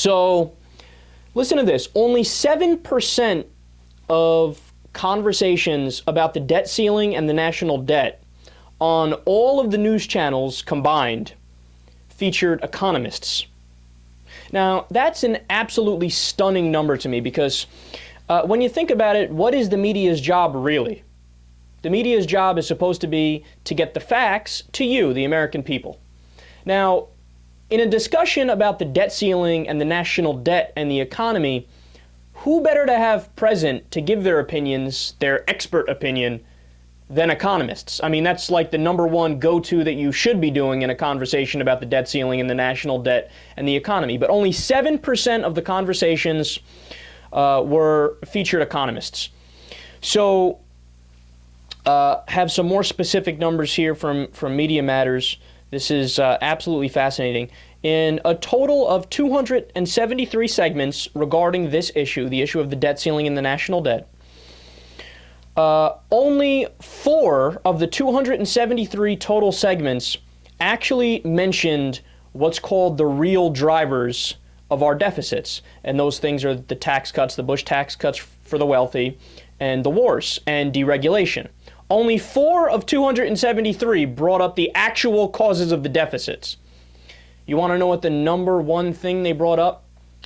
So listen to this. Only 7% of conversations about the debt ceiling and the national debt on all of the news channels combined featured economists. Now, that's an absolutely stunning number to me because when you think about it, what is the media's job really? The media's job is supposed to be to get the facts to you, the American people. Now, in a discussion about the debt ceiling and the national debt and the economy, who better to have present to give their opinions, their expert opinion, than economists? I mean, that's like the number one go-to that you should be doing in a conversation about the debt ceiling and the national debt and the economy. But only 7% of the conversations were featured economists. So, have some more specific numbers here from Media Matters. This is absolutely fascinating. In a total of 273 segments regarding this issue, the issue of the debt ceiling and the national debt, only 4 of the 273 total segments actually mentioned what's called the real drivers of our deficits. And those things are the tax cuts, the Bush tax cuts for the wealthy, and the wars and deregulation. Only 4 of 273 brought up the actual causes of the deficits. You want to know what the number one thing they brought up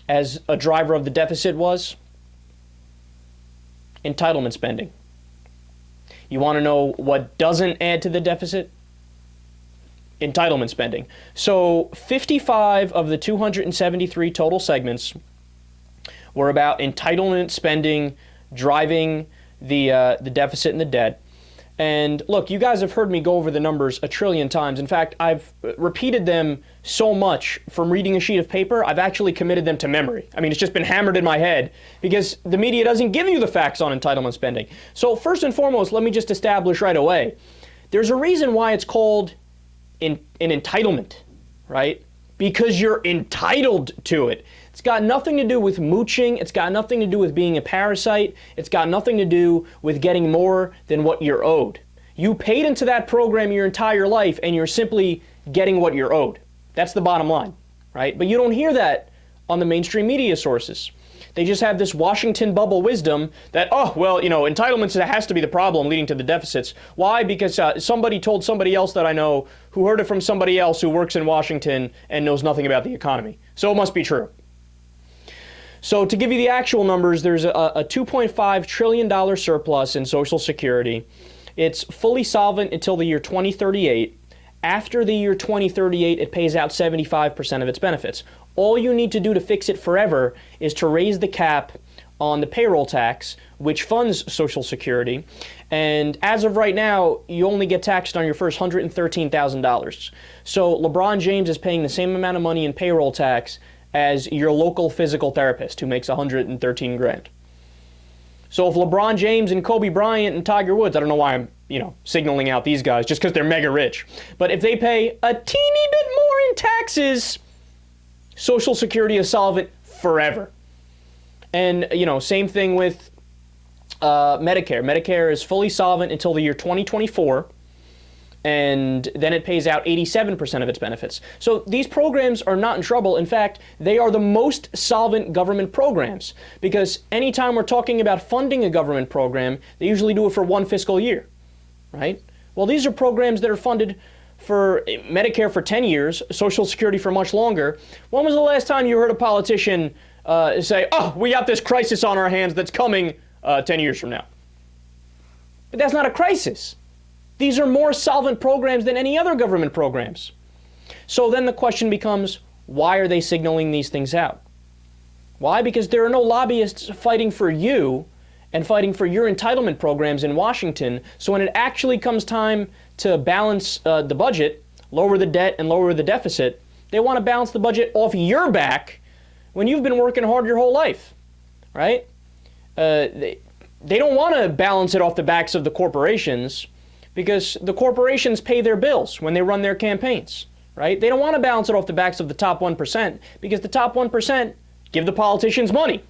as a driver of the deficit was? Entitlement spending. You want to know what doesn't add to the deficit? Entitlement spending. So 55 of the 273 total segments were about entitlement spending driving the deficit and the debt. And look, you guys have heard me go over the numbers a trillion times. In fact, I've repeated them so much from reading a sheet of paper, I've actually committed them to memory. I mean, it's just been hammered in my head because the media doesn't give you the facts on entitlement spending. So first and foremost, let me just establish right away, there's a reason why it's called an entitlement, right? Because you're entitled to it. It's got nothing to do with mooching. It's got nothing to do with being a parasite. It's got nothing to do with getting more than what you're owed. You paid into that program your entire life and you're simply getting what you're owed. That's the bottom line, right? But you don't hear that on the mainstream media sources. They just have this Washington bubble wisdom that, oh, well, you know, entitlements has to be the problem leading to the deficits. Why? Because somebody told somebody else that I know who heard it from somebody else who works in Washington and knows nothing about the economy. So it must be true. So to give you the actual numbers, there's a $2.5 trillion surplus in Social Security. It's fully solvent until the year 2038. After the year 2038, it pays out 75% of its benefits. All you need to do to fix it forever is to raise the cap on the payroll tax, which funds Social Security. And as of right now, you only get taxed on your first $113,000. So LeBron James is paying the same amount of money in payroll tax as your local physical therapist who makes $113 grand. So if LeBron James and Kobe Bryant and Tiger Woods, I don't know why I'm, signaling out these guys just because they're mega rich, but if they pay a teeny bit more in taxes, Social Security is solvent forever. And, same thing with Medicare. Medicare is fully solvent until the year 2024. And then it pays out 87% of its benefits. So these programs are not in trouble. In fact, they are the most solvent government programs because anytime we're talking about funding a government program, they usually do it for one fiscal year, right? Well, these are programs that are funded for Medicare for 10 years, Social Security for much longer. When was the last time you heard a politician say, oh, we got this crisis on our hands that's coming 10 years from now? But that's not a crisis. These are more solvent programs than any other government programs. So then the question becomes, why are they signaling these things out? Why? Because there are no lobbyists fighting for you and fighting for your entitlement programs in Washington. So when it actually comes time to balance the budget, lower the debt and lower the deficit, they want to balance the budget off your back when you've been working hard your whole life, right? They don't want to balance it off the backs of the corporations, because the corporations pay their bills when they run their campaigns, right? They don't want to balance it off the backs of the top 1% because the top 1% give the politicians money.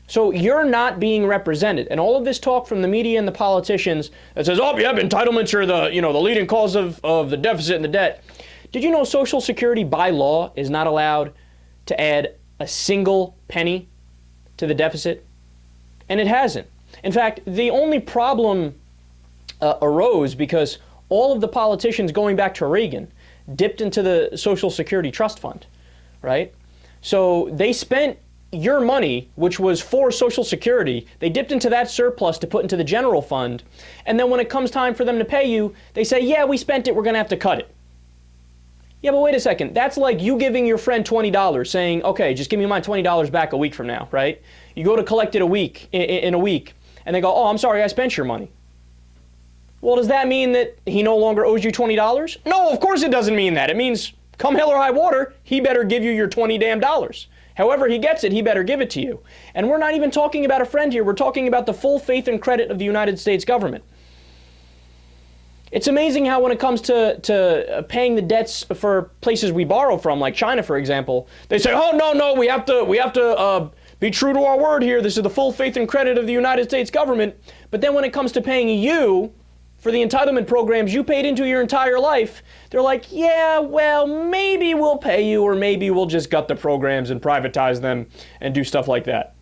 So you're not being represented. And all of this talk from the media and the politicians that says, oh, yeah, entitlements are the leading cause of the deficit and the debt. Did you know Social Security by law is not allowed to add a single penny to the deficit? And it hasn't. In fact, the only problem arose because all of the politicians going back to Reagan dipped into the Social Security Trust Fund, right? So they spent your money, which was for Social Security, they dipped into that surplus to put into the general fund, and then when it comes time for them to pay you, they say, yeah, we spent it, we're going to have to cut it. Yeah, but wait a second. That's like you giving your friend $20, saying, okay, just give me my $20 back a week from now, right? You go to collect it in a week, and they go, oh, I'm sorry, I spent your money. Well, does that mean that he no longer owes you $20? No, of course it doesn't mean that. It means, come hell or high water, he better give you your $20 damn dollars. However he gets it, he better give it to you. And we're not even talking about a friend here. We're talking about the full faith and credit of the United States government. It's amazing how when it comes to paying the debts for places we borrow from, like China, for example, they say, oh, no, we have to be true to our word here. This is the full faith and credit of the United States government. But then when it comes to paying you for the entitlement programs you paid into your entire life, they're like, yeah, well, maybe we'll pay you, or maybe we'll just gut the programs and privatize them and do stuff like that.